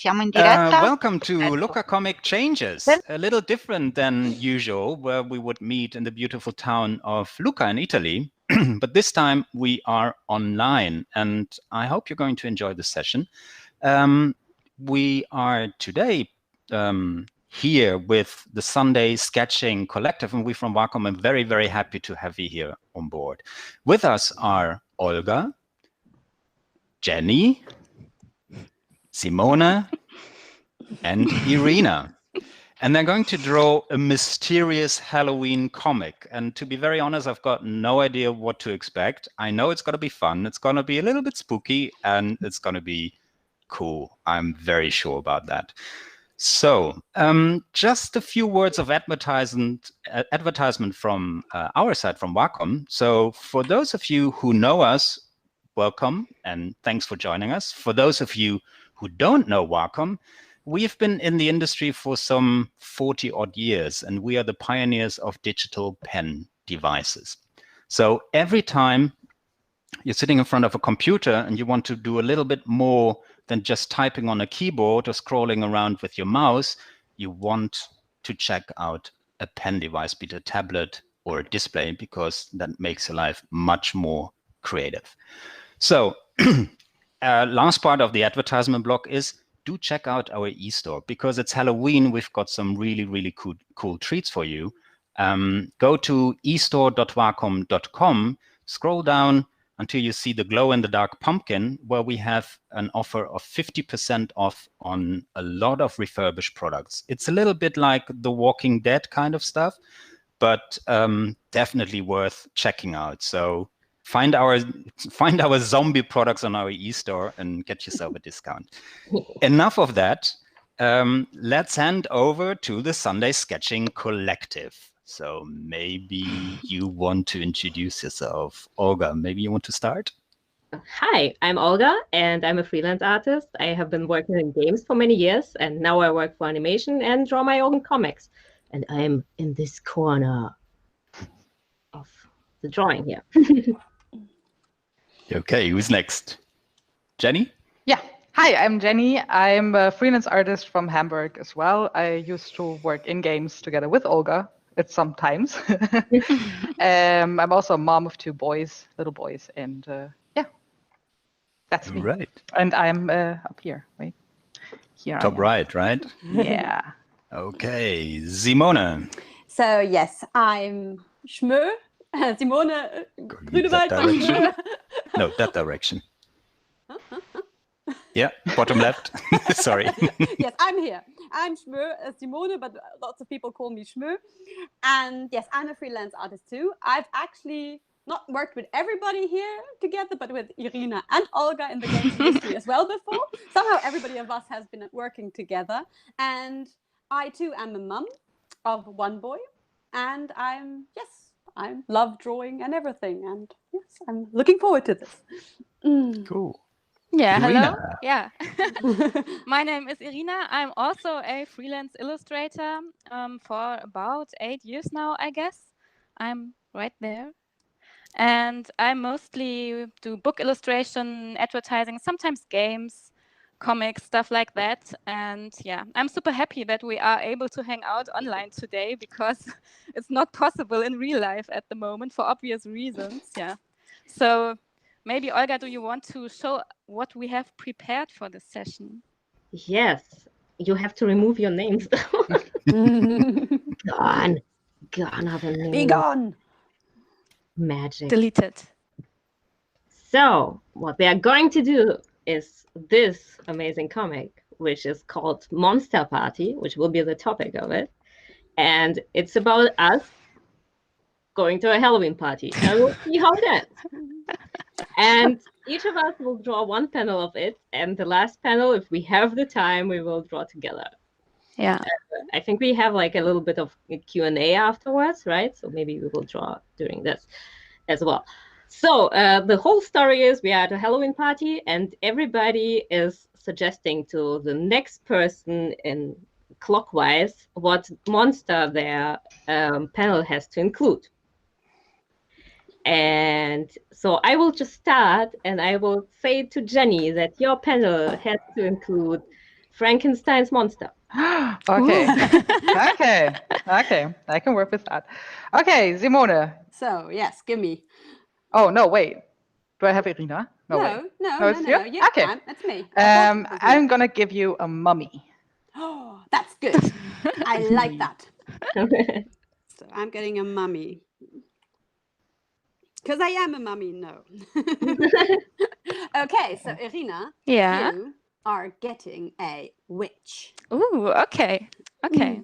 Siamo in diretta. Welcome to Lucca Changes, a little different than usual, where we would meet in the beautiful town of Lucca in Italy. But this time we are online, and I hope you're going to enjoy the session. We are today here with the Sunday Sketching Collective, and we from Wacom are very, very happy to have you here on board. With us are Olga, Jenny, Simone, and Irina. And they're going to draw a mysterious Halloween comic. And to be very honest, I've got no idea what to expect. I know it's going to be fun. It's going to be a little bit spooky, and it's going to be cool. I'm very sure about that. So just a few words of advertisement from our side, from Wacom. So for those of you who know us, welcome, and thanks for joining us. For those of you who don't know Wacom, we've been in the industry for some 40 odd years, and we are the pioneers of digital pen devices. So every time you're sitting in front of a computer and you want to do a little bit more than just typing on a keyboard or scrolling around with your mouse, you want to check out a pen device, be it a tablet or a display, because that makes your life much more creative. So last part of the advertisement block is do check out our e-store, because it's Halloween. We've got some really, really cool treats for you. Go to estore.wacom.com, scroll down until you see the glow-in-the-dark pumpkin, where we have an offer of 50% off on a lot of refurbished products. It's a little bit like the Walking Dead kind of stuff, but definitely worth checking out. So find our zombie products on our e-store and get yourself a discount. Enough of that. Let's hand over to the Sunday Sketching Collective. So maybe you want to introduce yourself. Olga, maybe you want to start? Hi, I'm Olga, and I'm a freelance artist. I have been working in games for many years, and now I work for animation and draw my own comics. And I'm in this corner of the drawing here. Okay, who's next? Jenny? Yeah. Hi, I'm Jenny. I'm a freelance artist from Hamburg as well. I used to work in games together with Olga at some times. I'm also a mom of two boys, little boys, and yeah, that's me. Right. And I'm up here, right? Here. Top right, right? Yeah. Okay, Simone. So yes, I'm Schmö. Simone, that direction. No, that direction. Yeah, bottom left. Sorry. Yes, I'm here. I'm Schmö, Simone, but lots of people call me Schmö. And yes, I'm a freelance artist too. I've actually not worked with everybody here together, but with Irina and Olga in the games industry as well before. Somehow everybody of us has been working together. And I too am a mum of one boy. And I love drawing and everything. And yes, I'm looking forward to this. Cool. Yeah, Irina. hello. Yeah. My name is Irina. I'm also a freelance illustrator for about 8 years now, I guess. I'm right there. And I mostly do book illustration, advertising, sometimes games, comics, stuff like that. And yeah, I'm super happy that we are able to hang out online today, because it's not possible in real life at the moment for obvious reasons. Yeah. So maybe, Olga, do you want to show what we have prepared for this session? Yes, you have to remove your names. Gone. Gone are the names. Be gone. Magic. Deleted. So what we are going to do is this amazing comic, which is called Monster Party, which will be the topic of it. And it's about us going to a Halloween party. And we'll see how it ends. And each of us will draw one panel of it. And the last panel, if we have the time, we will draw together. Yeah. I think we have like a little bit of a Q&A afterwards, right? So maybe we will draw during this as well. So the whole story is we are at a Halloween party, and everybody is suggesting to the next person in clockwise what monster their panel has to include. And so I will just start, and I will say to Jenny that your panel has to include Frankenstein's monster. Okay. Okay. I can work with that. Okay, Simone. So yes, give me. Oh no, wait. Do I have Irina? No, wait. No. it's you? Yeah, Okay. that's me. I thought it was me. I'm gonna give you a mummy. Oh, that's good. I like that. So I'm getting a mummy. Because I am a mummy, no. Okay, so Irina, Yeah. you are getting a witch. Ooh, okay. Okay.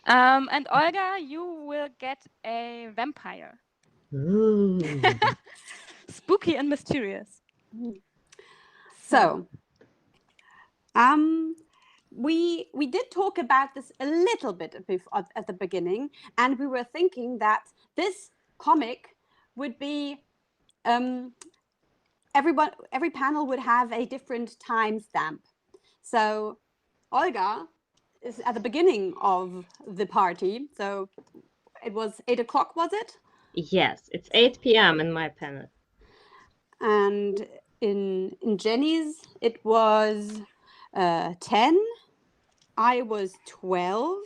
And Olga, you will get a vampire. Ooh. Spooky and mysterious. So, we did talk about this a little bit at the beginning, and we were thinking that this comic would be every panel would have a different timestamp. So Olga is at the beginning of the party. So it was 8 o'clock, was it? Yes, it's 8 p.m. in my panel. And in Jenny's, it was 10. I was 12.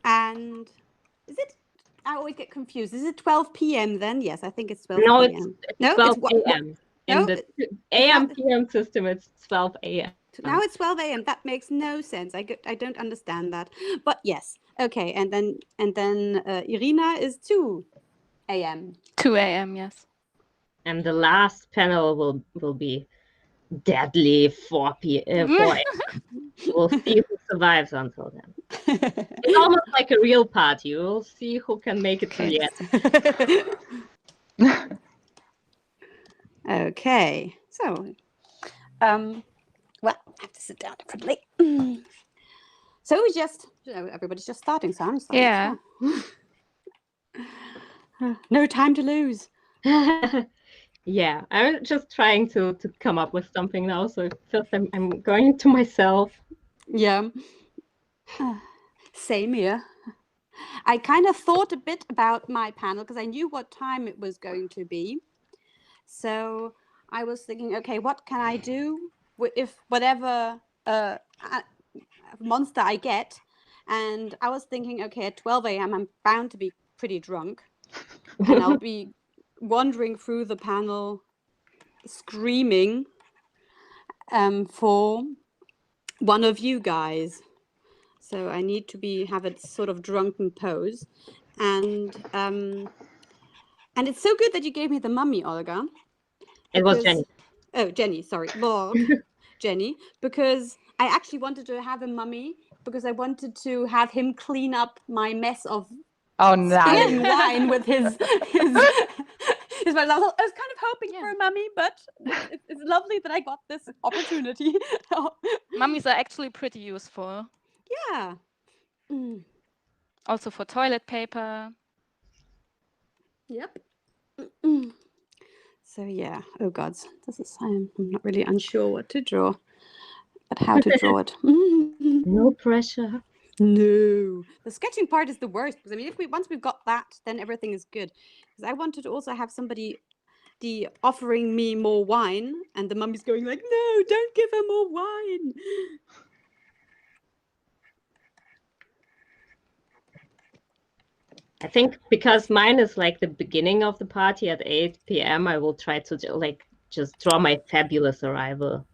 And is it? I always get confused. Is it 12 p.m. then? Yes, I think it's 12 No, p.m. it's 12 a.m. In No, the AM PM system, it's 12 a.m. Now it's 12 a.m. That makes no sense. I don't understand that. But yes, okay. And then Irina is 2 a.m. 2 a.m. Yes. And the last panel will be deadly 4 p.m. 4 a.m. We'll see who survives until then. It's almost like a real party. We'll see who can make it to the end. Okay. So, well, I have to sit down differently. So everybody's just starting. So I'm starting. Yeah. No time to lose. Yeah, I'm just trying to come up with something now. So first I'm going to myself. Yeah. Same here. I kind of thought a bit about my panel because I knew what time it was going to be. So I was thinking, okay, what can I do if whatever monster I get? And I was thinking, okay, at 12 a.m. I'm bound to be pretty drunk. And I'll be wandering through the panel screaming for one of you guys. So I need to have a sort of drunken pose. And it's so good that you gave me the mummy, Olga. It was Jenny. Oh, Jenny, sorry. Jenny, because I actually wanted to have a mummy because I wanted to have him clean up my mess of spilling wine with his I was kind of hoping for a mummy, but it's lovely that I got this opportunity. Mummies are actually pretty useful. Yeah. Also for toilet paper. Yep. So yeah, oh God, I'm not really unsure what to draw, but how to draw it. No pressure. No, the sketching part is the worst because I mean, once we've got that, then everything is good. Because I wanted to also have somebody offering me more wine, and the mummy's going like, "No, don't give her more wine." I think because mine is like the beginning of the party at 8 p.m., I will try to just draw my fabulous arrival.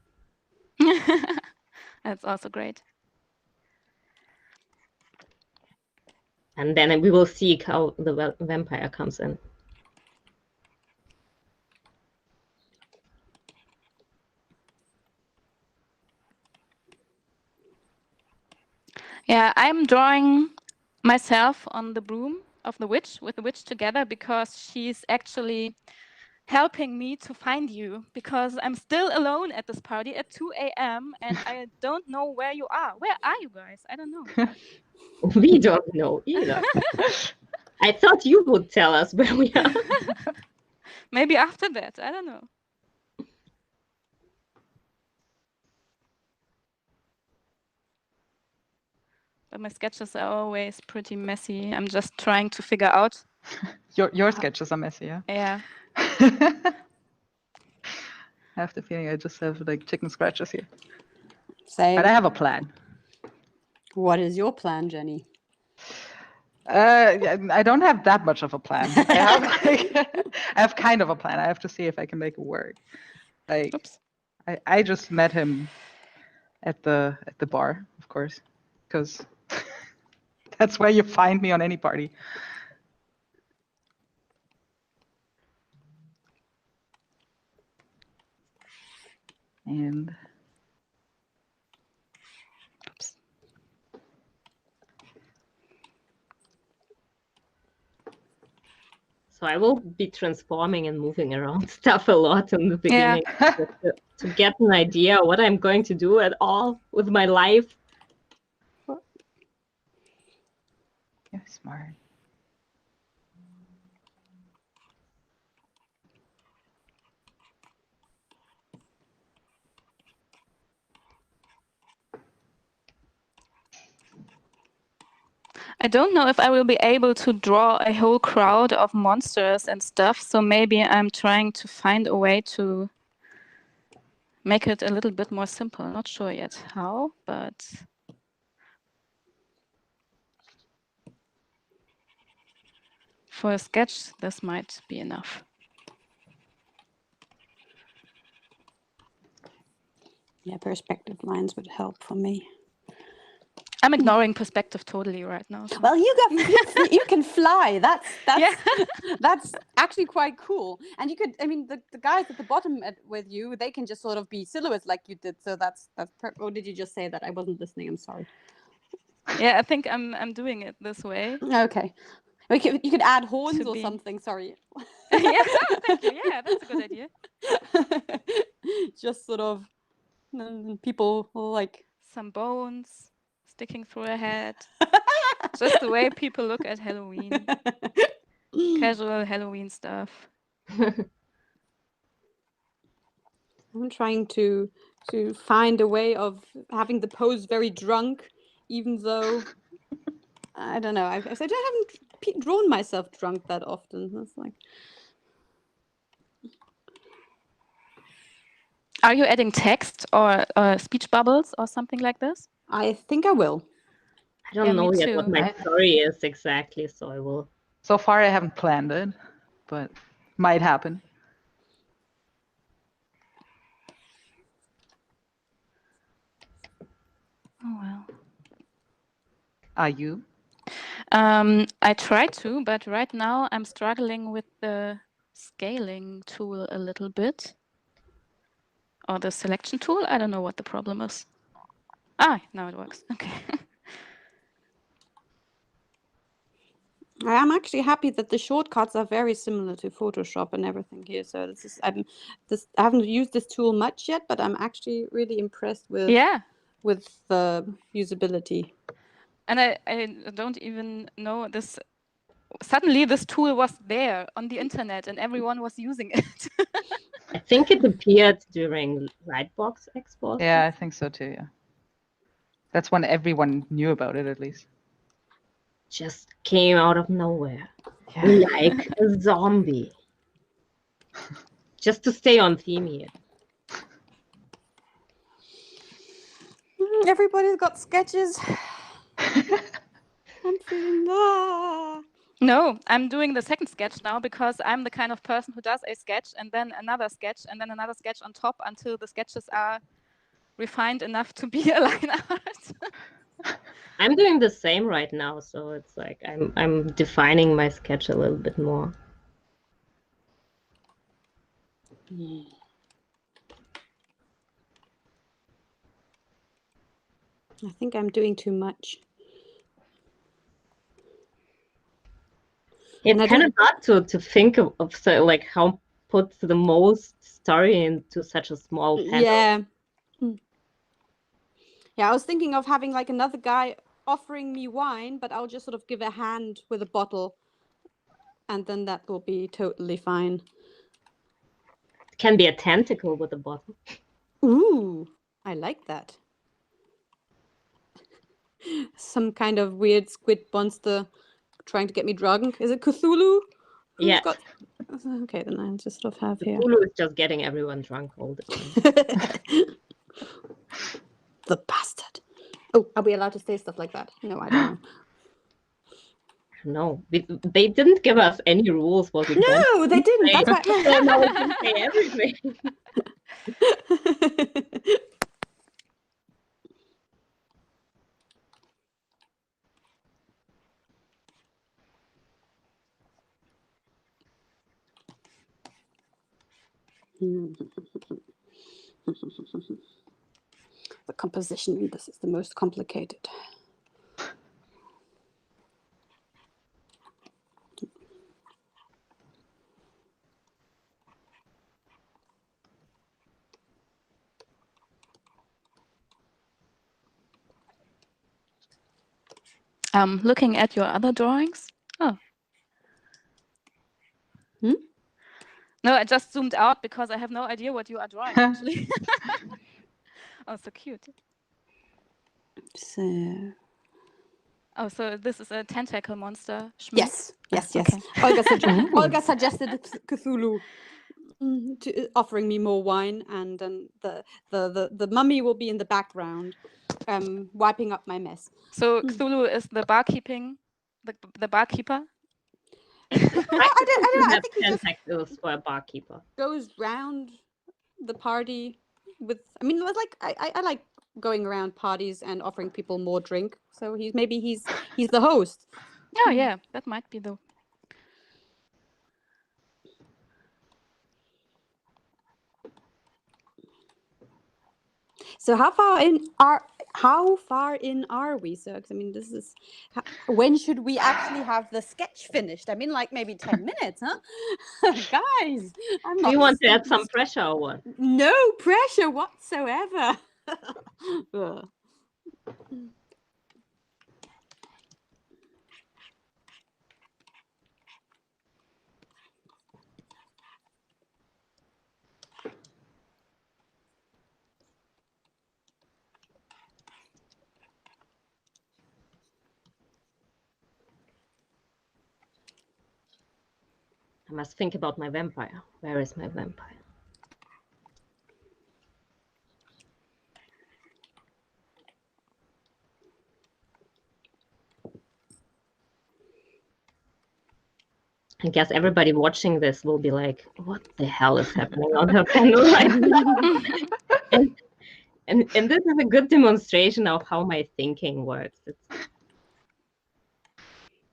That's also great. And then we will see how the vampire comes in. Yeah, I'm drawing myself on the broom of the witch, with the witch together, because she's actually helping me to find you, because I'm still alone at this party at 2 a.m. and I don't know where you are. Where are you guys? I don't know. We don't know either. I thought you would tell us where we are. Maybe after that, I don't know. But my sketches are always pretty messy. I'm just trying to figure out. Your sketches are messy, yeah? Yeah. I have the feeling I just have like chicken scratches here. Same. But I have a plan. What is your plan, Jenny? I don't have that much of a plan. I have kind of a plan. I have to see if I can make it work. Like, Oops. I just met him at the bar, of course, because that's where you find me on any party. And Oops. So I will be transforming and moving around stuff a lot in the beginning to get an idea what I'm going to do at all with my life. you're smart. I don't know if I will be able to draw a whole crowd of monsters and stuff, so maybe I'm trying to find a way to make it a little bit more simple. Not sure yet how, but for a sketch, this might be enough. Yeah, perspective lines would help for me. I'm ignoring perspective totally right now. So. Well, you can fly. That's Yeah. that's actually quite cool. And you could, I mean, the guys at the bottom with you, they can just sort of be silhouettes like you did. So that's. Or did you just say that? I wasn't listening. I'm sorry. Yeah, I think I'm doing it this way. Okay. You could add horns To or be- something. Sorry. Yeah, thank you. Yeah, that's a good idea. Just sort of people like Some bones sticking through a head. Just the way people look at Halloween. Casual Halloween stuff. I'm trying to find a way of having the pose very drunk, even though I don't know. I haven't drawn myself drunk that often. That's like. Are you adding text or speech bubbles or something like this? I think I will. I don't Yeah, know me yet what too. my story is exactly, so I will. So far, I haven't planned it, but might happen. Oh well. Are you? I tried to, but right now I'm struggling with the scaling tool a little bit. Or the selection tool. I don't know what the problem is. Ah, now it works. Okay. I am actually happy that the shortcuts are very similar to Photoshop and everything here. So this is I haven't used this tool much yet, but I'm actually really impressed with the usability. And I don't even know this. Suddenly, this tool was there on the internet, and everyone was using it. I think it appeared during Lightbox export. Yeah, I think so too. Yeah. That's when everyone knew about it, at least. Just came out of nowhere. Yeah. Like a zombie. Just to stay on theme here. Everybody's got sketches. I'm feeling No, I'm doing the second sketch now because I'm the kind of person who does a sketch and then another sketch and then another sketch on top until the sketches are refined enough to be a line art. I'm doing the same right now, so it's like I'm defining my sketch a little bit more. I think I'm doing too much. It's kind of hard to think of so, like how put the most story into such a small panel. Yeah. Yeah, I was thinking of having like another guy offering me wine, but I'll just sort of give a hand with a bottle, and then that will be totally fine. It can be a tentacle with a bottle. Ooh, I like that. Some kind of weird squid monster trying to get me drunk. Is it Cthulhu? Yeah. Okay, then I'll just sort of have here. Cthulhu is just getting everyone drunk all the time. The bastard. Oh, are we allowed to say stuff like that? No, I don't know. No, they didn't give us any rules what we can No, they didn't. say. That's why. So now we can say everything. The composition in this is the most complicated. Looking at your other drawings. Oh. No, I just zoomed out because I have no idea what you are drawing, actually. Oh, so cute. So. Oh, so this is a tentacle monster. Yes. Okay. Olga suggested Cthulhu, offering me more wine, and then the mummy will be in the background, wiping up my mess. So Cthulhu is the barkeeping, the barkeeper. I don't know. I think he just tentacles for a barkeeper. goes round the party with. I mean, it was like I like going around parties and offering people more drink. So he's the host. Oh yeah, that might be the. So how far in are we, sir? 'Cause, I mean, this is when should we actually have the sketch finished? I mean, like maybe 10 minutes, huh? Guys, I'm not. Do you want to add some pressure or what? No pressure whatsoever. I must think about my vampire. Where is my vampire? I guess everybody watching this will be like, what the hell is happening on her panel right now? and this is a good demonstration of how my thinking works.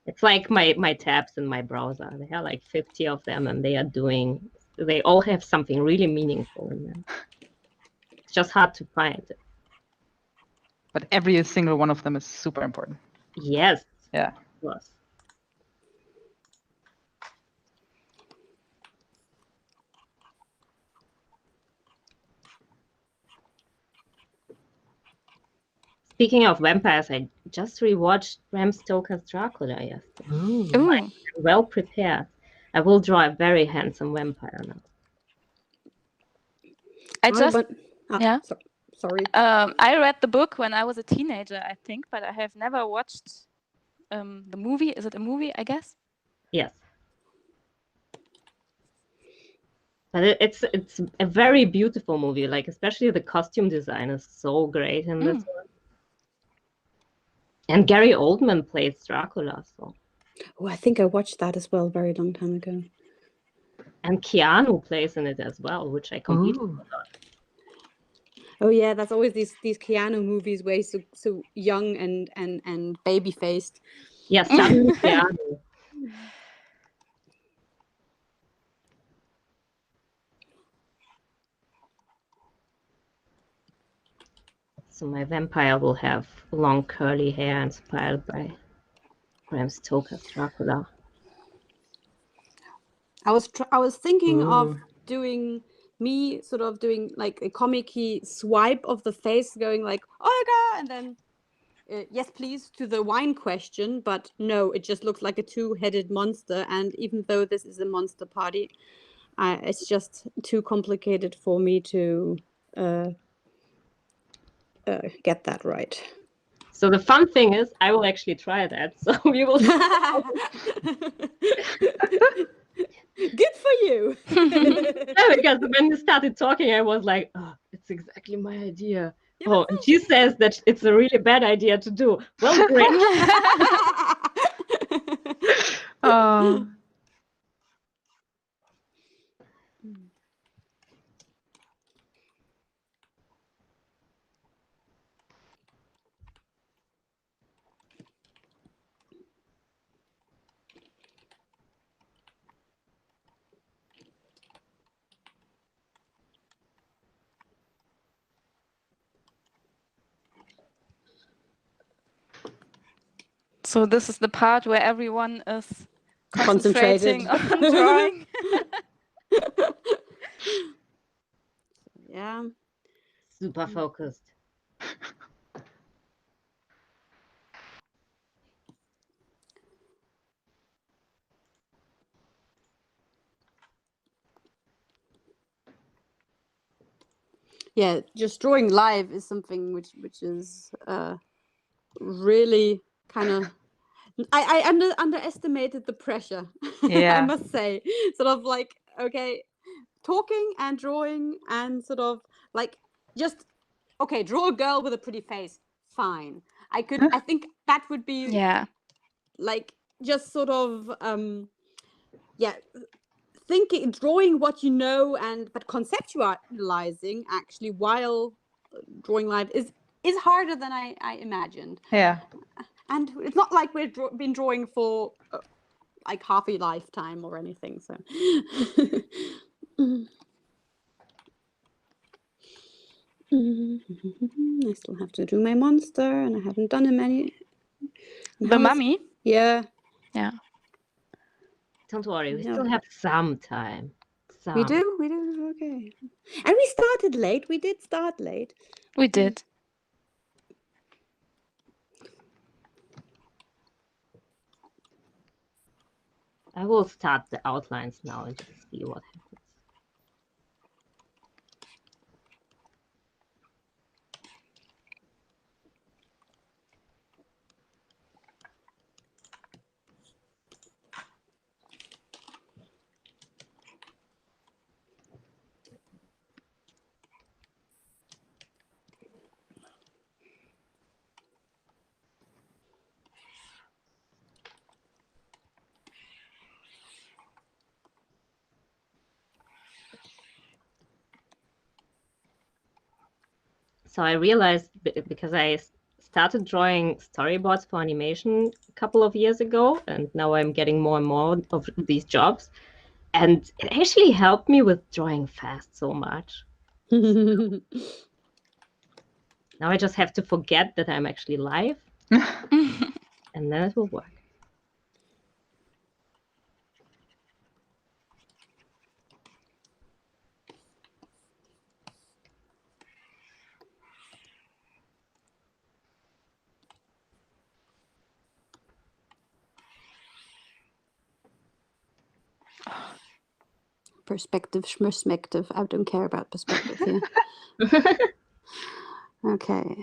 It's like my tabs in my browser. There are like 50 of them, and they all have something really meaningful in them. It's just hard to find. But every single one of them is super important. Yes. Yeah. Of course. Speaking of vampires, I just rewatched Bram Stoker's Dracula yesterday. Ooh. I'm well prepared. I will draw a very handsome vampire now. I just yeah. Sorry. I read the book when I was a teenager, I think, but I have never watched the movie. Is it a movie, I guess? Yes. But it's a very beautiful movie. Like, especially the costume design is so great in this one. And Gary Oldman plays Dracula. So. Oh, I think I watched that as well a very long time ago. And Keanu plays in it as well, which I completely forgot. Oh yeah, that's always these Keanu movies where he's so young and baby faced. Yes, suddenly Keanu. So my vampire will have long curly hair inspired by Bram Stoker's Dracula. I was thinking of doing like a comic-y swipe of the face, going like Olga, and then yes please to the wine question, but no, it just looks like a two-headed monster, and even though this is a monster party, it's just too complicated for me to get that right. So the fun thing is, I will actually try that. So we will. Good for you. Yeah, because when you started talking, I was like, oh, it's exactly my idea. Yeah, Oh, and she says that it's a really bad idea to do. Well, great. Oh. So this is the part where everyone is Concentrated. concentrating on drawing. Yeah. Super focused. Yeah, just drawing live is something which is really kind of I underestimated the pressure. I Yeah. must say, sort of like, okay, talking and drawing and sort of like just okay, draw a girl with a pretty face, fine. I think that would be Yeah. like just sort of yeah, thinking, drawing what you know, and but conceptualizing actually while drawing live is harder than I imagined. Yeah. And it's not like we've been drawing for like half a lifetime or anything. So I still have to do my monster, and I haven't done him any. The mummy? Yeah. Yeah. Don't worry, we No. still have some time. We Some. do? We do? Okay. And we started late. We did start late. We did. I will start the outlines now and just see what happens. So I realized because I started drawing storyboards for animation a couple of years ago, and now I'm getting more and more of these jobs. And it actually helped me with drawing fast so much. Now I just have to forget that I'm actually live, and then it will work. Perspective, schmerspective. I don't care about perspective here. Okay.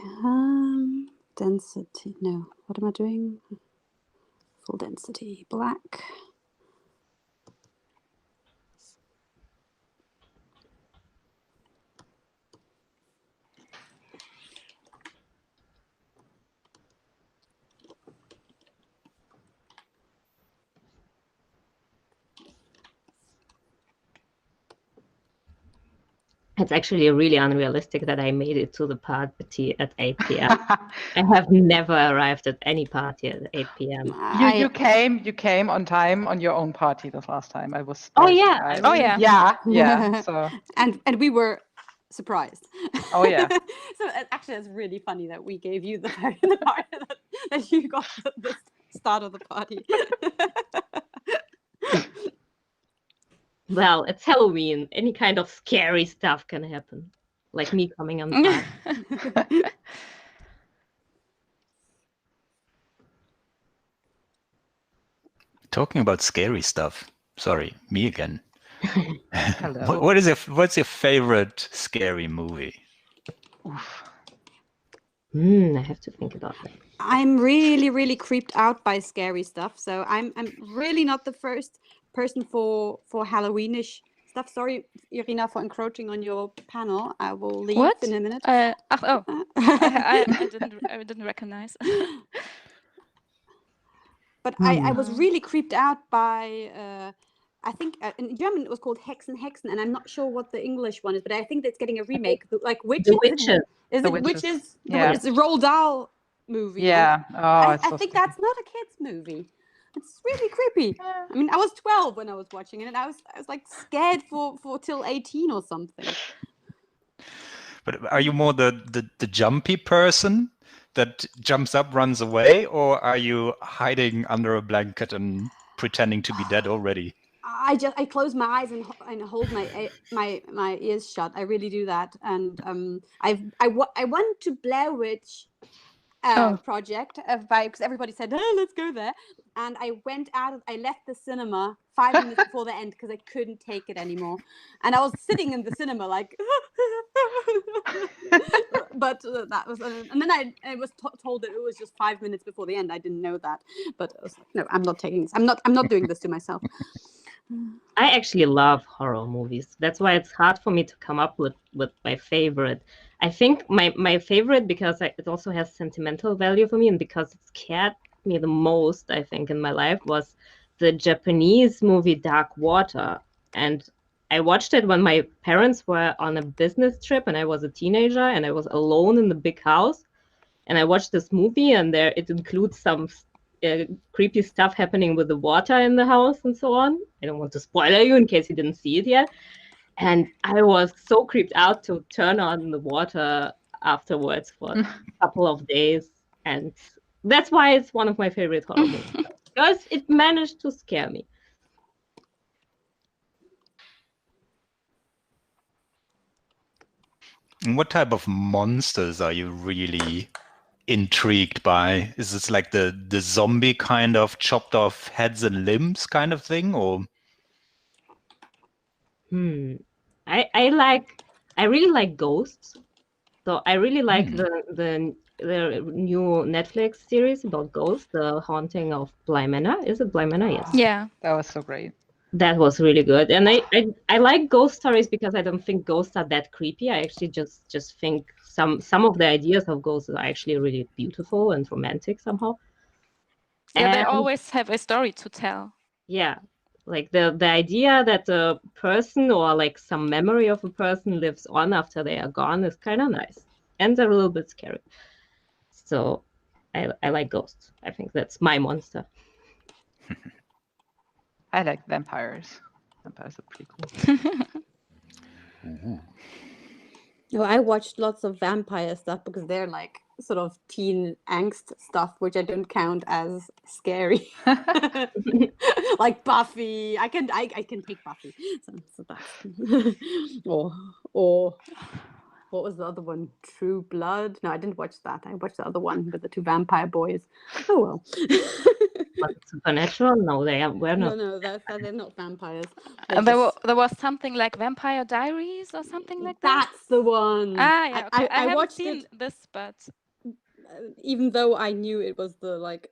Density. No. What am I doing? Full density. Black. It's actually really unrealistic that I made it to the party at 8 p.m. I have never arrived at any party at 8 p.m. You came on time on your own party this last time. I was Oh very yeah, surprised. Oh yeah. Yeah. So and we were surprised. Oh yeah. So actually, it's really funny that we gave you the part that you got the start of the party. Well, it's Halloween. Any kind of scary stuff can happen. Like me coming on time. Talking about scary stuff. Sorry, me again. Hello. What's your favorite scary movie? I have to think about that. I'm really, really creeped out by scary stuff. So I'm really not the first person for Halloweenish stuff. Sorry, Irina, for encroaching on your panel. I will leave What? in a minute. I didn't recognize. But I was really creeped out by, I think in German it was called Hexen, and I'm not sure what the English one is, but I think that's getting a remake. Like Witches. The Witches. Is The it Witches. Witches? Yeah. It's a Roald Dahl movie. Yeah. Oh, I it's so think scary. that's not a kids movie. It's really creepy. I mean, I was 12 when I was watching it, and I was like scared for till 18 or something. But are you more the jumpy person that jumps up, runs away, or are you hiding under a blanket and pretending to be dead already? I close my eyes and hold my ears shut. I really do that. And I went to Blair Witch project because everybody said, oh, let's go there, and I left the cinema 5 minutes before the end because I couldn't take it anymore, and I was sitting in the cinema like but that was, and then I was told that it was just 5 minutes before the end. I didn't know that, but I was like, no, I'm not taking this. I'm not doing this to myself. I actually love horror movies. That's why it's hard for me to come up with my favorite. I think my favorite, because it also has sentimental value for me, and because it scared me the most, I think, in my life, was the Japanese movie Dark Water. And I watched it when my parents were on a business trip and I was a teenager and I was alone in the big house. And I watched this movie, and it includes some creepy stuff happening with the water in the house and so on. I don't want to spoil you in case you didn't see it yet. And I was so creeped out to turn on the water afterwards for a couple of days. And that's why it's one of my favorite horror movies, because it managed to scare me. And what type of monsters are you really intrigued by? Is this like the zombie kind of chopped off heads and limbs kind of thing, or? I really like ghosts. So I really like the new Netflix series about ghosts, The Haunting of Bly Manor. Is it Bly Manor? Yes. Yeah. That was so great. That was really good. And I like ghost stories because I don't think ghosts are that creepy. I actually just think some of the ideas of ghosts are actually really beautiful and romantic somehow. Yeah, they And always have a story to tell. yeah, like the idea that a person or like some memory of a person lives on after they are gone is kind of nice and a little bit scary. So I like ghosts. I think that's my monster. I like vampires. Vampires are pretty cool. No, I watched lots of vampire stuff because they're like sort of teen angst stuff, which I don't count as scary. Like Buffy, I can take Buffy. So that's or what was the other one? True Blood? No, I didn't watch that. I watched the other one with the two vampire boys. Oh well. But Supernatural? No, we're not. No, they're not vampires. There was something like Vampire Diaries or something like that. That's the one. Ah, yeah. Okay. I haven't watched seen it, this, but even though I knew it was the like,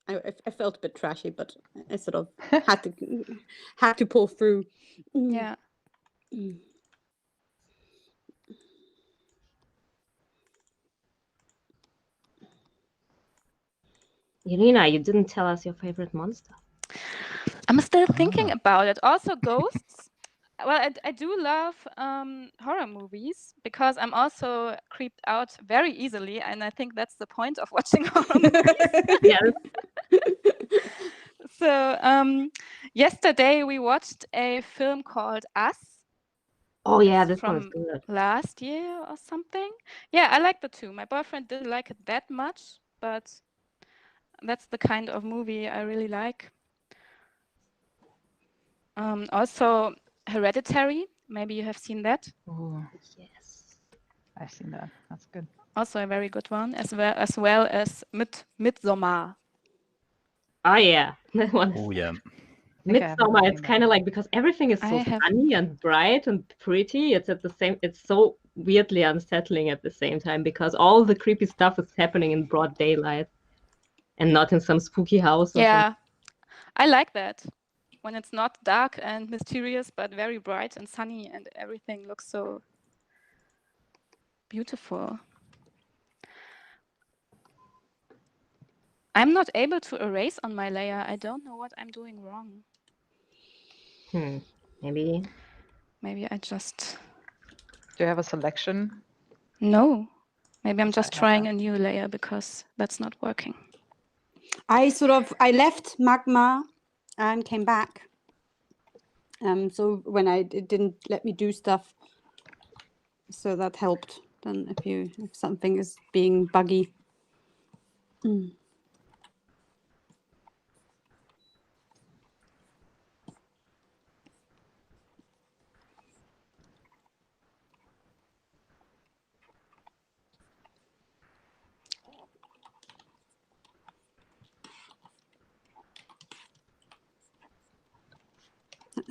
I felt a bit trashy, but I sort of had to pull through. yeah. Irina, you didn't tell us your favorite monster. I'm still thinking about it. Also, ghosts. Well, I do love horror movies because I'm also creeped out very easily, and I think that's the point of watching horror movies. Yes. So yesterday we watched a film called Us. Oh yeah, this one is from good. last year or something. Yeah, I liked it too. My boyfriend didn't like it that much, but that's the kind of movie I really like. Also, Hereditary. Maybe you have seen that. Oh, Yes. I've seen that. That's good. Also a very good one, as well as Midsommar. Oh yeah, that one. Oh yeah. Midsommar, it's kind of like, because everything is so sunny and bright and pretty, it's so weirdly unsettling at the same time, because all the creepy stuff is happening in broad daylight and not in some spooky house. Yeah, I like that. when it's not dark and mysterious, but very bright and sunny, and everything looks so beautiful. I'm not able to erase on my layer. I don't know what I'm doing wrong. Maybe. Maybe I just... Do you have a selection? No. Maybe I'm Yes, I just have trying that. a new layer because that's not working. I left Magma and came back. So when it didn't let me do stuff, so that helped. Then if something is being buggy.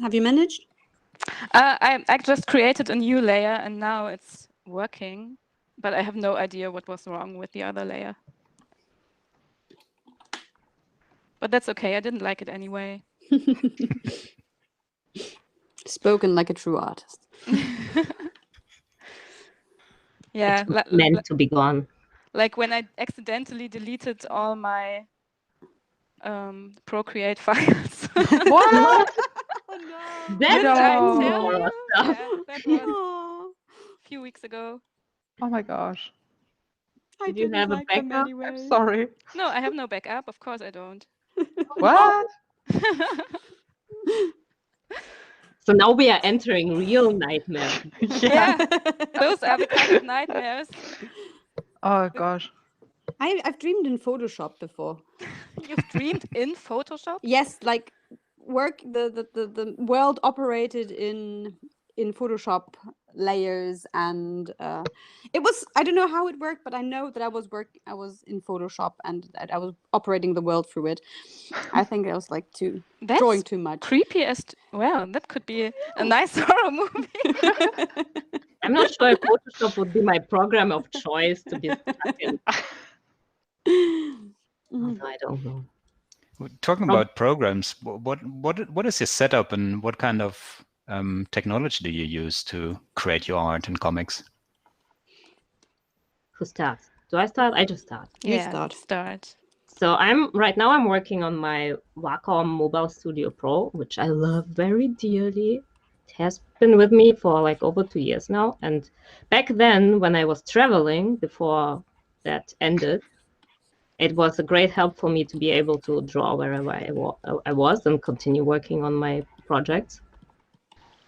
Have you managed? I just created a new layer and now it's working, but I have no idea what was wrong with the other layer. But that's okay, I didn't like it anyway. Spoken like a true artist. Yeah, Meant to be gone. like when I accidentally deleted all my Procreate files. What? Oh no! That's Didn't I No. tell horror you? stuff. Yeah, that was Oh, a few weeks ago. Oh my gosh. I Did you didn't have a like them backup? anyway. I'm sorry. No, I have no backup. Of course I don't. What? So now we are entering real nightmare. Yeah, those are the kind of nightmares. Oh gosh. I've dreamed in Photoshop before. You've dreamed in Photoshop? Yes, like the world operated in Photoshop layers, and it was, I don't know how it worked, but I know that I was in Photoshop and that I was operating the world through it. I think I was like That's drawing too much. creepy as well. That could be a nice horror movie. I'm not sure if Photoshop would be my program of choice to be stuck in. I don't know. Talking about programs, what is your setup and what kind of technology do you use to create your art and comics? Who starts? Do I start? I just start. You Yeah, start. So right now I'm working on my Wacom Mobile Studio Pro, which I love very dearly. It has been with me for like over 2 years now. And back then, when I was traveling, before that ended, it was a great help for me to be able to draw wherever I was and continue working on my projects.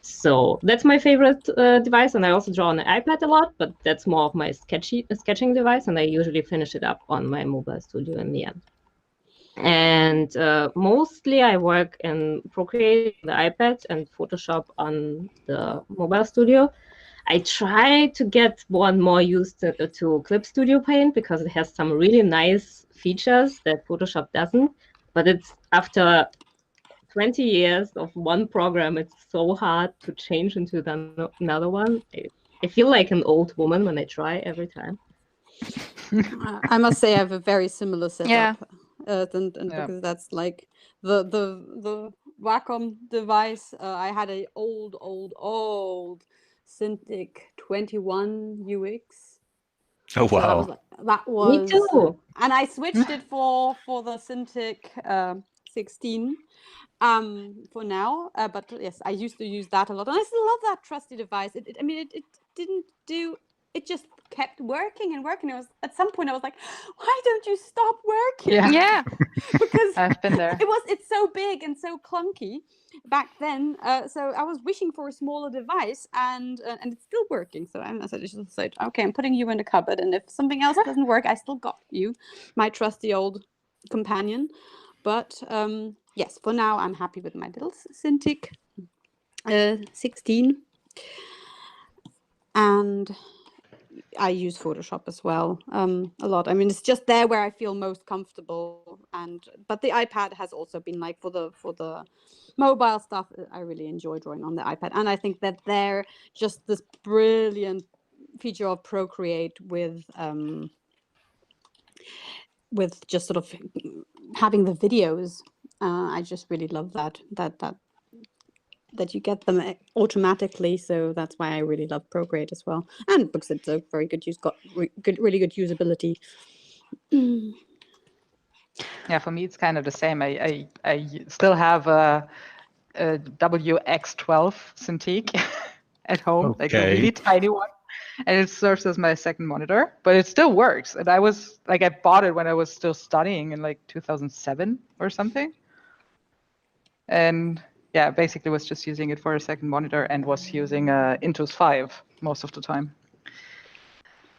So that's my favorite device, and I also draw on the iPad a lot, but that's more of my sketching device, and I usually finish it up on my mobile studio in the end. And mostly I work in Procreate on the iPad and Photoshop on the mobile studio. I try to get more and more used to Clip Studio Paint because it has some really nice features that Photoshop doesn't, but it's after 20 years of one program, it's so hard to change into another one. I feel like an old woman when I try every time. I must say I have a very similar setup. Yeah. Because that's like the Wacom device. I had a old Cintiq 21 UX. Oh So I was wow! like, that was Me too. And I switched it for the Cintiq 16 for now. But yes, I used to use that a lot, and I still love that trusty device. It didn't do. It just kept working and working. It was at some point I was like, why don't you stop working? Yeah. Because I've been there. it's so big and so clunky back then. So I was wishing for a smaller device, and it's still working. So I just said, okay, I'm putting you in the cupboard, and if something else doesn't work, I still got you, my trusty old companion. But yes, for now I'm happy with my little Cintiq 16, and I use Photoshop as well a lot. I mean, it's just there where I feel most comfortable. But the iPad has also been like for the mobile stuff. I really enjoy drawing on the iPad, and I think that there just this brilliant feature of Procreate with just sort of having the videos I just really love that you get them automatically. So that's why I really love Procreate as well, and because it's a very good really good usability. Yeah, for me it's kind of the same. I still have a WX12 Cintiq at home, like a really tiny one, and it serves as my second monitor, but it still works. And I bought it when I was still studying in like 2007 or something, and yeah, basically was just using it for a second monitor and was using Intuos 5 most of the time.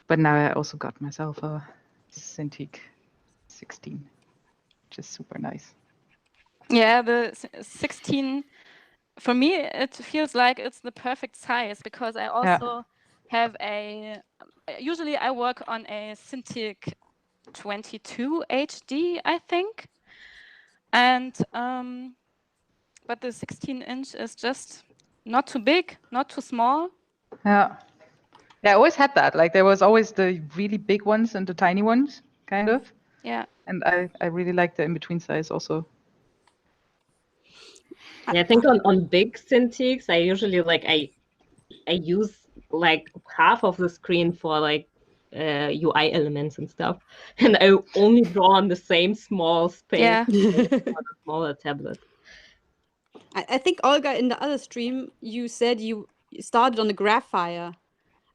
But now I also got myself a Cintiq 16, which is super nice. Yeah, the 16, for me, it feels like it's the perfect size because I also have usually I work on a Cintiq 22 HD, I think. And, but the 16-inch is just not too big, not too small. Yeah. Yeah, I always had that. Like there was always the really big ones and the tiny ones, kind of. Yeah. And I really like the in-between size also. Yeah, I think on big Cintiqs, I usually I use like half of the screen for like UI elements and stuff, and I only draw on the same small space Yeah. on a smaller tablet. I think Olga, in the other stream, you said you started on a Graphire.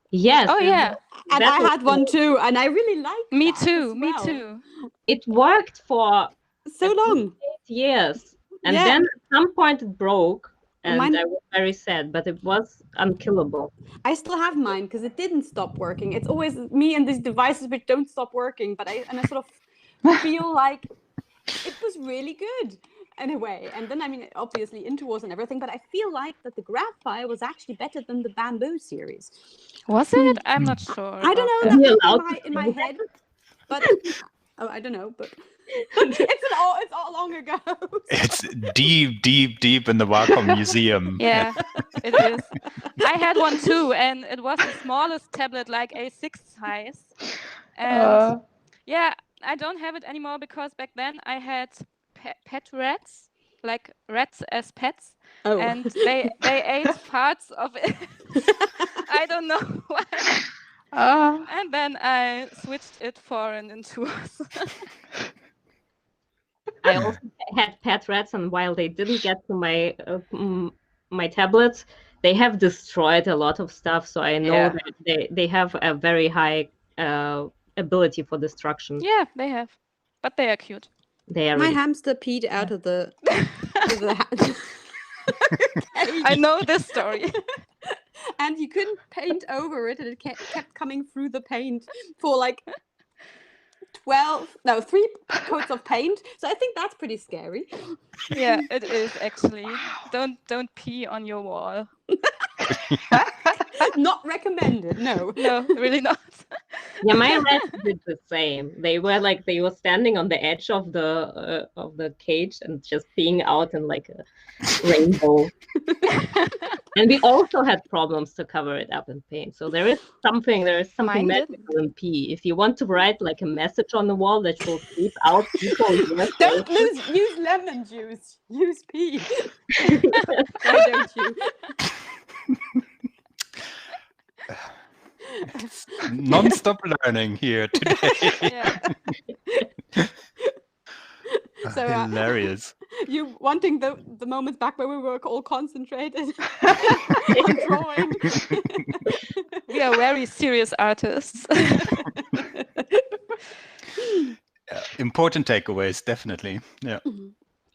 Yes. Oh yeah. And That I was had one too, and I really liked Me that too. as Me well. too. It worked for So long. 8 years, and Yeah. then at some point it broke, and Mine- I was very sad. But it was unkillable. I still have mine because it didn't stop working. It's always me and these devices which don't stop working, but I sort of feel like it was really good in a way. And then, I mean, obviously Intuos and everything, but I feel like that the Graphire was actually better than the Bamboo series. Was it? I'm not sure. I don't know. Are you That allowed was to in my say head, but I don't know. But it's all long ago. So. It's deep in the Wacom museum. Yeah, it is. I had one too, and it was the smallest tablet, like A6 size. And yeah, I don't have it anymore because back then I had pet rats, like rats as pets, and they ate parts of it. I don't know why. And then I switched it for an Intuos. I also had pet rats, and while they didn't get to my tablets, they have destroyed a lot of stuff. So I know that they have a very high ability for destruction. Yeah, they have, but they are cute. They are. My really... hamster peed out of the. I know this story. And you couldn't paint over it, and it kept coming through the paint for like 3 coats of paint. So I think that's pretty scary. Yeah, it is actually. Don't pee on your wall. Not recommended. No, really not. Yeah, my rats did the same. They were standing on the edge of the cage and just peeing out in like a rainbow. And we also had problems to cover it up in paint. So there is something magical in pee. If you want to write like a message on the wall that will keep out people, don't use lemon juice. Use pee. Why don't you? Non-stop learning here today. Yeah. So, hilarious. You wanting the moments back where we were all concentrated on drawing. We are very serious artists. Important takeaways, definitely. Yeah.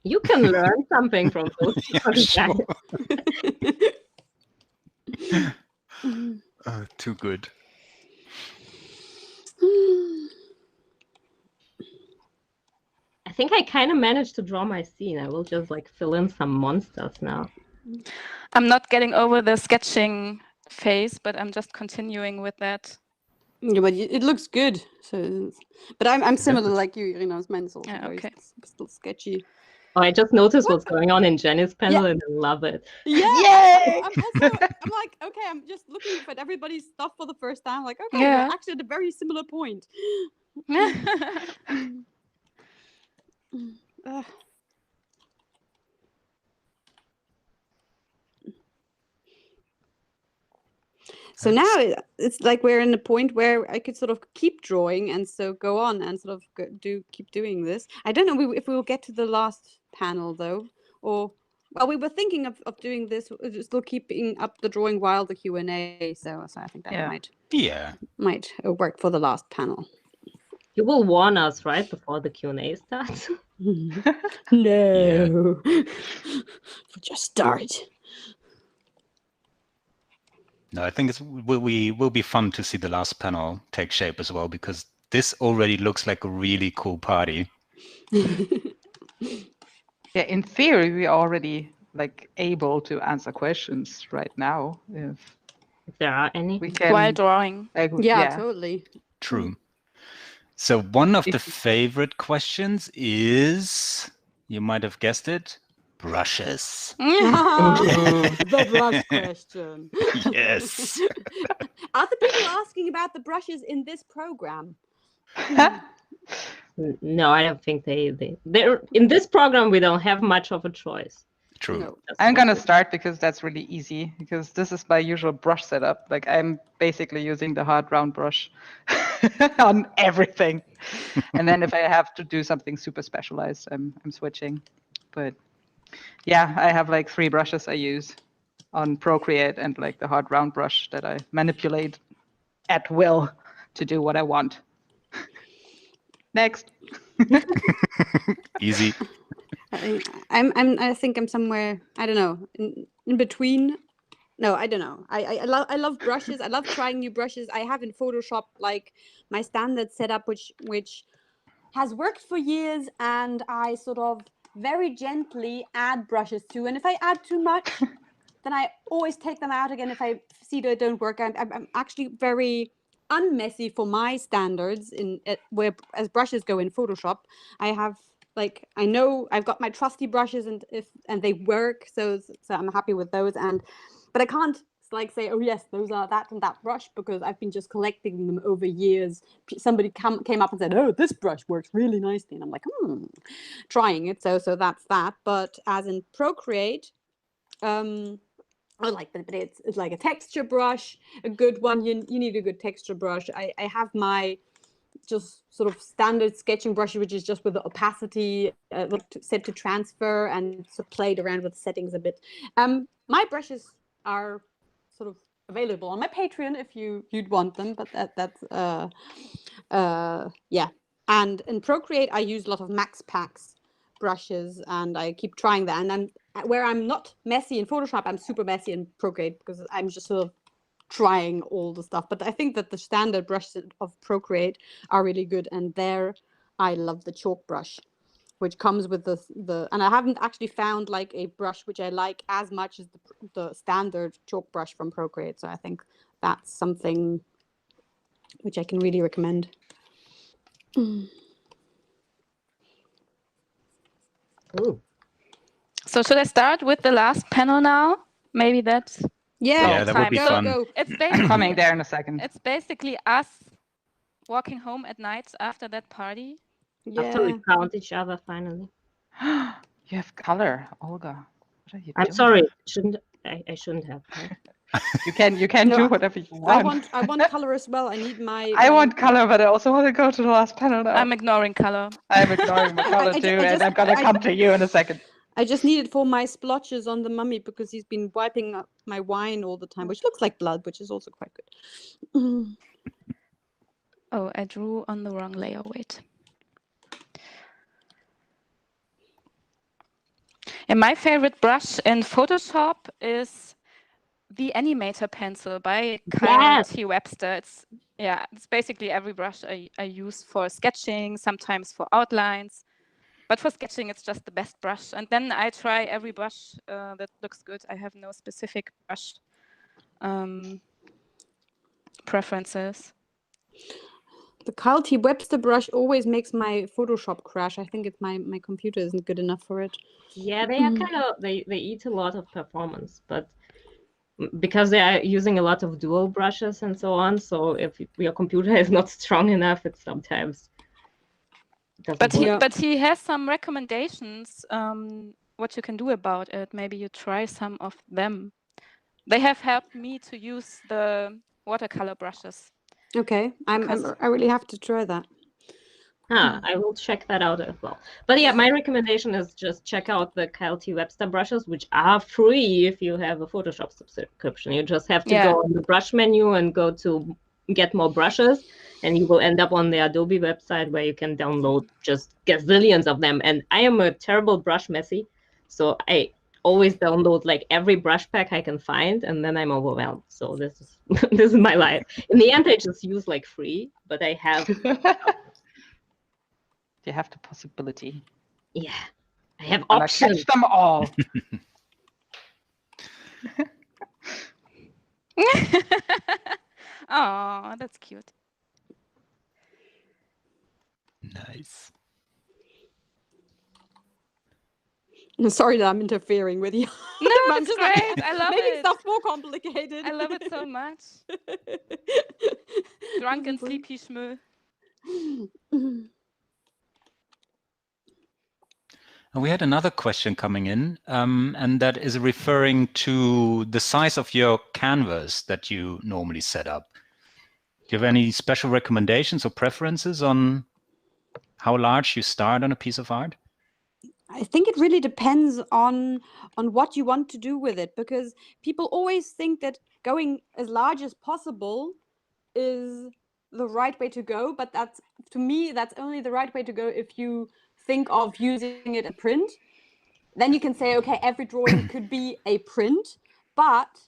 You can learn something from those. Sure. Too good. I think I kind of managed to draw my scene. I will just like fill in some monsters now. I'm not getting over the sketching phase, but I'm just continuing with that. Yeah, but it looks good. So, but I'm similar like you. Mine's also very still sketchy. Oh, I just noticed what's going on in Jenny's panel, and I love it. Yeah. Yay! I'm like, okay, I'm just looking at everybody's stuff for the first time. Like, okay, we're actually at a very similar point. So now it's like we're in a point where I could sort of keep drawing and so go on and sort of keep doing this. I don't know if we will get to the last panel though, or well, we were thinking of doing this, still keeping up the drawing while the Q&A. So I think that might work for the last panel. You will warn us right before the Q&A starts. No, we'll just start. No, I think it will be fun to see the last panel take shape as well, because this already looks like a really cool party. Yeah, in theory, we are already like able to answer questions right now if there are any. we can. While drawing. Yeah, totally. True. So one of the favorite questions is, you might have guessed it, brushes. The brush question. Yes. Are the people asking about the brushes in this program? No, I don't think they're in this program. We don't have much of a choice. True. No. I'm gonna start because that's really easy, because this is my usual brush setup. Like I'm basically using the hard round brush on everything. And then if I have to do something super specialized, I'm switching. But yeah, I have like 3 brushes I use on Procreate, and like the hard round brush that I manipulate at will to do what I want. Next. Easy. I think I'm somewhere, I don't know, in between. No, I don't know. I love brushes. I love trying new brushes. I have in Photoshop like my standard setup, which has worked for years, and I sort of very gently add brushes to. And if I add too much, then I always take them out again if I see they don't work. I'm actually very unmessy for my standards where as brushes go in Photoshop. I know I've got my trusty brushes and they work, so I'm happy with those. But I can't like say, oh yes, those are that and that brush, because I've been just collecting them over years. Somebody came up and said, oh, this brush works really nicely, and I'm like, trying it. So that's that. But as in Procreate, but it's like a texture brush, a good one. You need a good texture brush. I have my just sort of standard sketching brush, which is just with the opacity set to transfer, and so played around with settings a bit. My brushes are sort of available on my Patreon if you'd want them, but that's yeah. And in Procreate, I use a lot of Max Packs brushes, and I keep trying that. And where I'm not messy in Photoshop, I'm super messy in Procreate, because I'm just sort of trying all the stuff. But I think that the standard brushes of Procreate are really good, and there I love the chalk brush, which comes with the and I haven't actually found like a brush which I like as much as the standard chalk brush from Procreate. So I think that's something which I can really recommend. Ooh. So should I start with the last panel now? Maybe that's Yeah, that would be fun. Go. it's I'm coming basically there in a second. it's basically us walking home at night after that party. After we Yeah. found each other finally. You have color, Olga. What are you I'm doing? sorry. I shouldn't have. Right? You can No, do whatever you want. I want color as well. I need my. I want color, but I also want to go to the last panel now. I'm ignoring color. I'm ignoring my color too, and I'm gonna come to you in a second. I just need it for my splotches on the mummy, because he's been wiping up my wine all the time, which looks like blood, which is also quite good. Oh, I drew on the wrong layer. Wait. And my favorite brush in Photoshop is the Animator pencil by Kyle T. Webster. It's basically every brush I use for sketching, sometimes for outlines. But for sketching, it's just the best brush. And then I try every brush that looks good. I have no specific brush preferences. The Kyle T. Webster brush always makes my Photoshop crash. I think my computer isn't good enough for it. Yeah, they are kind of they eat a lot of performance, but because they are using a lot of dual brushes and so on. So if your computer is not strong enough, it sometimes doesn't work. But he has some recommendations what you can do about it. Maybe you try some of them. They have helped me to use the watercolor brushes. Okay, I really have to try that. I will check that out as well. But yeah, my recommendation is just check out the Kyle T. Webster brushes, which are free if you have a Photoshop subscription. You just have to go on the brush menu and go to get more brushes, and you will end up on the Adobe website where you can download just gazillions of them. And I am a terrible brush messy, so I always download like every brush pack I can find, and then I'm overwhelmed. So this is this is my life. In the end, I just use like free, but I have. You have the possibility. Yeah, I have And options. I catch them all. Oh, that's cute. Nice. Sorry that I'm interfering with you. No, I'm that's just great. I love making it. stuff more complicated. I love it so much. Drunk and sleepy Schmö. And we had another question coming in, and that is referring to the size of your canvas that you normally set up. Do you have any special recommendations or preferences on how large you start on a piece of art? I think it really depends on what you want to do with it, because people always think that going as large as possible is the right way to go, but that's, to me, that's only the right way to go if you think of using it as print. Then you can say, okay, every drawing could be a print, but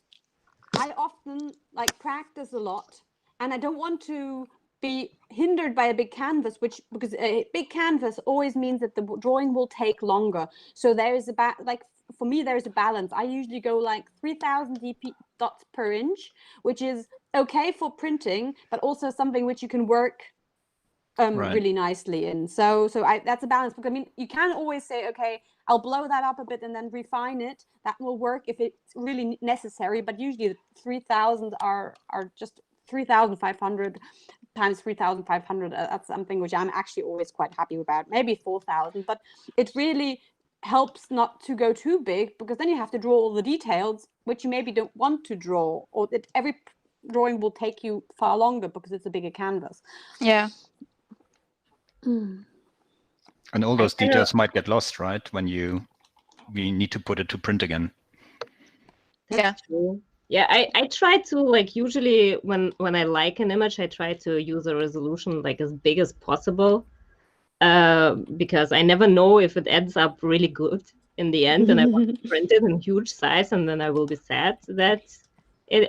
I often like practice a lot, and I don't want to be hindered by a big canvas, because a big canvas always means that the drawing will take longer. So there is for me, there is a balance. I usually go like 3,000 dp dots per inch, which is okay for printing, but also something which you can work really nicely in. So that's a balance, because I mean, you can always say, okay, I'll blow that up a bit and then refine it. That will work if it's really necessary, but usually the 3,000 are just 3,500 times 3,500. That's something which I'm actually always quite happy about. Maybe 4,000, but it really helps not to go too big, because then you have to draw all the details which you maybe don't want to draw, or that every drawing will take you far longer because it's a bigger canvas. Yeah. And all those details might get lost, right? When we need to put it to print again. That's true. Yeah, I try to, like, usually when I like an image, I try to use a resolution like as big as possible, because I never know if it ends up really good in the end, and I want to print it in huge size, and then I will be sad that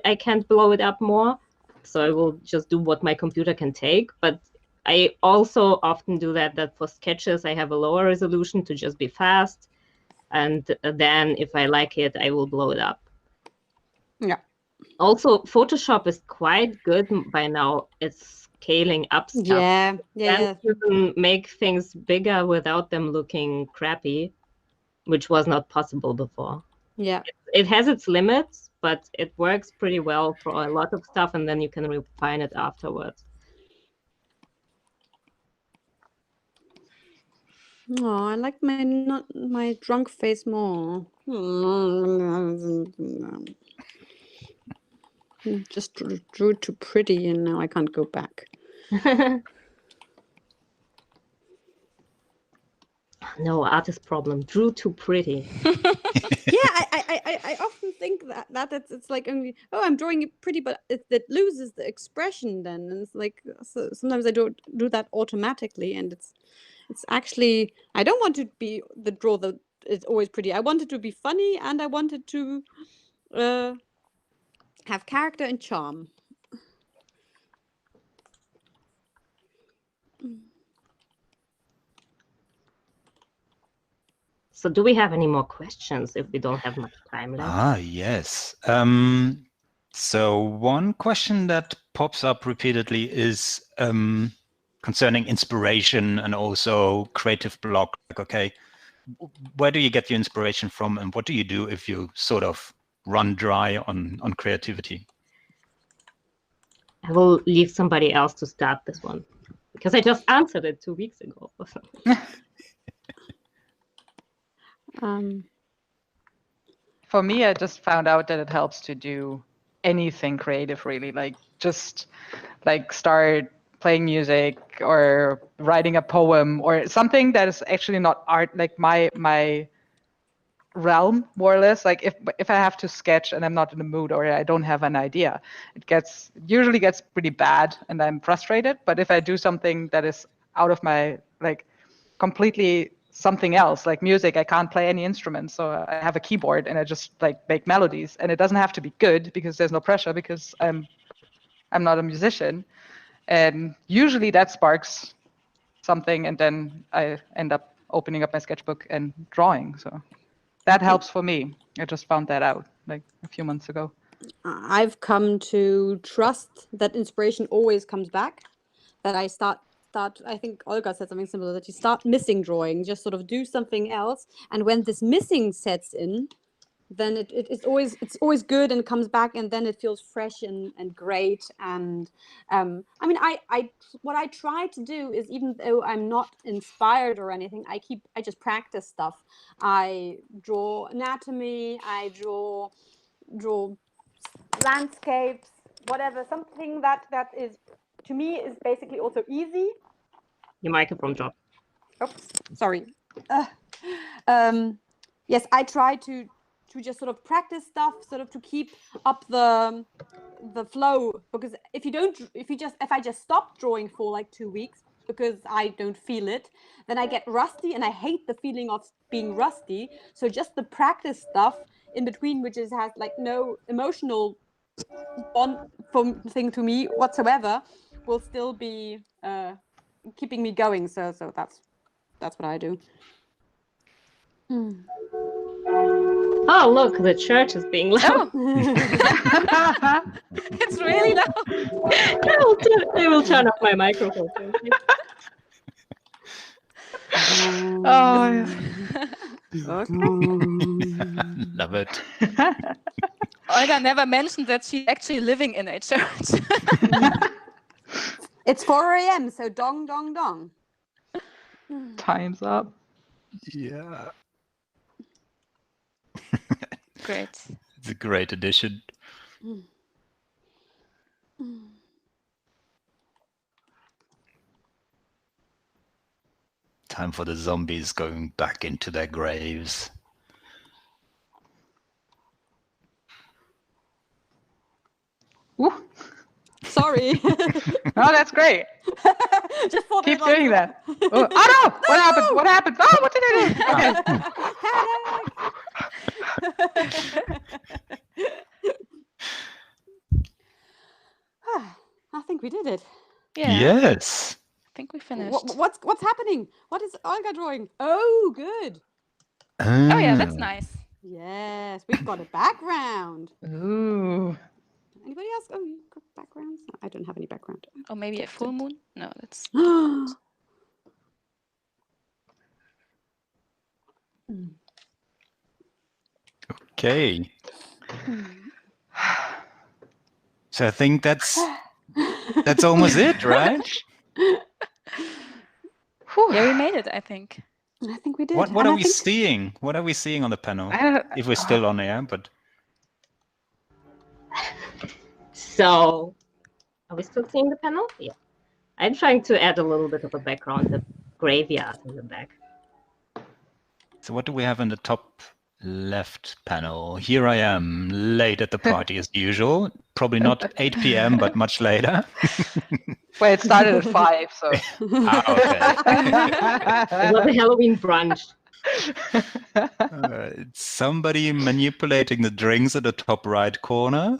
I can't blow it up more. So I will just do what my computer can take. But I also often do that for sketches, I have a lower resolution to just be fast. And then if I like it, I will blow it up. Yeah. Also, Photoshop is quite good by now. It's scaling up stuff. Yeah. You can make things bigger without them looking crappy, which was not possible before. Yeah. It has its limits, but it works pretty well for a lot of stuff, and then you can refine it afterwards. Oh, I like my drunk face more. Just drew too pretty, and now I can't go back. No, artist problem. Drew too pretty. Yeah, I often think that it's like only, oh, I'm drawing it pretty, but it loses the expression then, and it's like, so sometimes I don't do that automatically, and it's actually, I don't want to be the draw that is always pretty. I want it to be funny, and I want it to have character and charm. So do we have any more questions if we don't have much time left? Yes. So one question that pops up repeatedly is concerning inspiration and also creative block. Like, okay, where do you get your inspiration from, and what do you do if you sort of run dry on creativity? I will leave somebody else to start this one, because I just answered it 2 weeks ago. for me, I just found out that it helps to do anything creative, really. Like just like start playing music or writing a poem or something that is actually not art, like my realm, more or less. Like if I have to sketch and I'm not in the mood or I don't have an idea, it usually gets pretty bad and I'm frustrated. But if I do something that is out of my, like, completely something else, like music, I can't play any instruments, so I have a keyboard and I just like make melodies, and it doesn't have to be good because there's no pressure because I'm not a musician, and usually that sparks something, and then I end up opening up my sketchbook and drawing. So that helps for me. I just found that out like a few months ago. I've come to trust that inspiration always comes back. That I start. I think Olga said something similar. That you start missing drawing, just sort of do something else, and when this missing sets in, then it's always good and comes back, and then it feels fresh and great. And I mean, what I try to do is, even though I'm not inspired or anything, I just practice stuff. I draw anatomy, I draw landscapes, whatever, something that is, to me, is basically also easy. Your microphone dropped. Oops, sorry. Yes, I try to just sort of practice stuff, sort of to keep up the flow, because if I just stop drawing for like 2 weeks because I don't feel it, then I get rusty, and I hate the feeling of being rusty. So just the practice stuff in between, which has like no emotional thing to me whatsoever, will still be keeping me going. So that's what I do. Oh, look, the church is being loud. Oh, it's really loud. I will turn off my microphone. Thank you. Oh, yeah. Okay. Love it. Olga never mentioned that she's actually living in a church. It's 4 a.m., so dong, dong, dong. Time's up. Yeah. Great. It's a great addition. Time for the zombies going back into their graves. Ooh. Sorry. Oh, that's great. Just thought Keep it like- doing that. Oh, no! What happened? What happened? Oh, what did I do? Okay. I think we did it. Yeah. Yes. I think we finished. What's happening? What is Olga drawing? Oh, good. Oh yeah, that's nice. Yes, we've got a background. Ooh. Anybody else? Oh, you got backgrounds? No, I don't have any background. Or maybe a full moon? No, that's Okay. So I think that's almost it, right? yeah, we made it, I think. I think we did. What And are I we think- seeing? What are we seeing on the panel? If we're I still on air, but So, are we still seeing the panel? Yeah. I'm trying to add a little bit of a background, the graveyard in the back. so what do we have in the top left panel? Here I am, late at the party as usual. Probably not 8 p.m., but much later. Well, it started at 5, so. It was a Halloween brunch. It's somebody manipulating the drinks at the top right corner.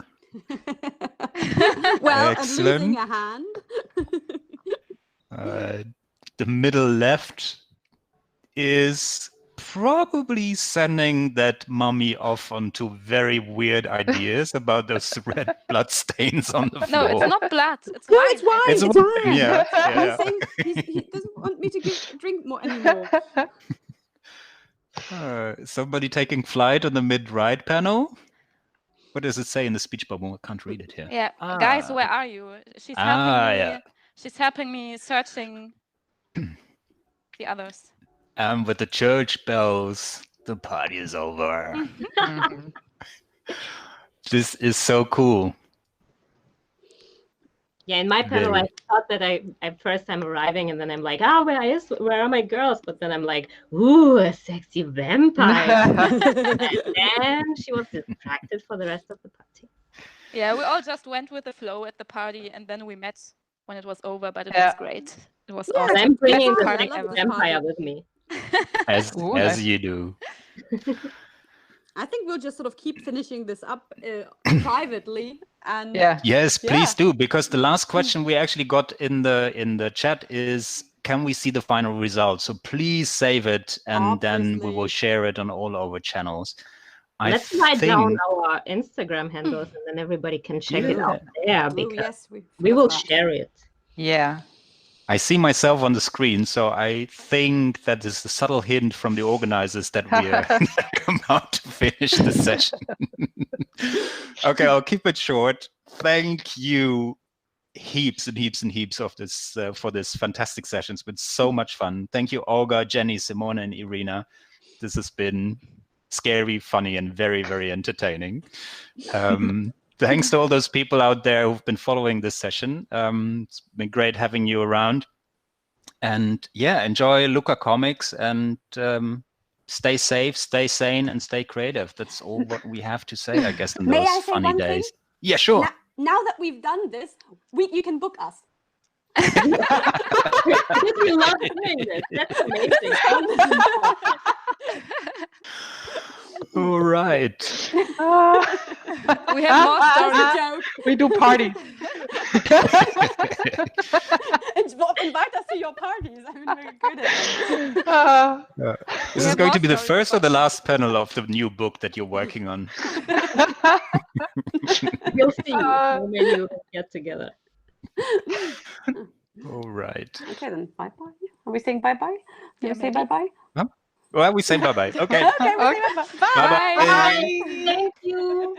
Well, and Excellent. losing a hand. The middle left is probably sending that mummy off onto very weird ideas about those red blood stains on the floor. No, it's not blood. It's No, wine. it's wine. It's It's wine, wine. yeah, He's yeah. saying he doesn't want me to drink more anymore. Somebody taking flight on the mid-right panel. What does it say in the speech bubble? I can't read it here. Yeah, guys, where are you? She's helping me. Yeah. She's helping me searching the others. With the church bells, the party is over. This is so cool. Yeah, in my panel, I thought that at first I'm arriving, and then I'm like, where are my girls? But then I'm like, ooh, a sexy vampire. And she was distracted for the rest of the party. Yeah, we all just went with the flow at the party, and then we met when it was over. But it was great. It was And awesome. I'm bringing Best the party sexy ever. vampire with me. As you do. I think we'll just sort of keep finishing this up privately. And Yes, please do, because the last question we actually got in the chat is, can we see the final result? So please save it, and then we will share it on all our channels. Let's write down our Instagram handles, and then everybody can check it out there, because we will share it. Yeah. I see myself on the screen, so I think that is a subtle hint from the organizers that we are about to finish the session. Okay, I'll keep it short. Thank you heaps and heaps and heaps of this for this fantastic session. It's been so much fun. Thank you, Olga, Jenny, Simone, and Irina. This has been scary, funny, and very, very entertaining. Thanks to all those people out there who've been following this session. It's been great having you around. And yeah, enjoy Lucca Comics, and stay safe, stay sane, and stay creative. That's all what we have to say, I guess, in those funny days. Yeah, sure. Now that we've done this, you can book us. We love doing this. That's amazing. All right. We have more stories. We do parties. Invite us to your parties. I mean, we're good at it. This is going to be the first or the last panel of the new book that you're working on. You'll see when you get together. All right. Okay, then bye-bye. Are we saying bye-bye? Do we say bye-bye? Huh? Well, we say bye-bye. Okay. Okay, we say bye-bye. Bye-bye. Thank you.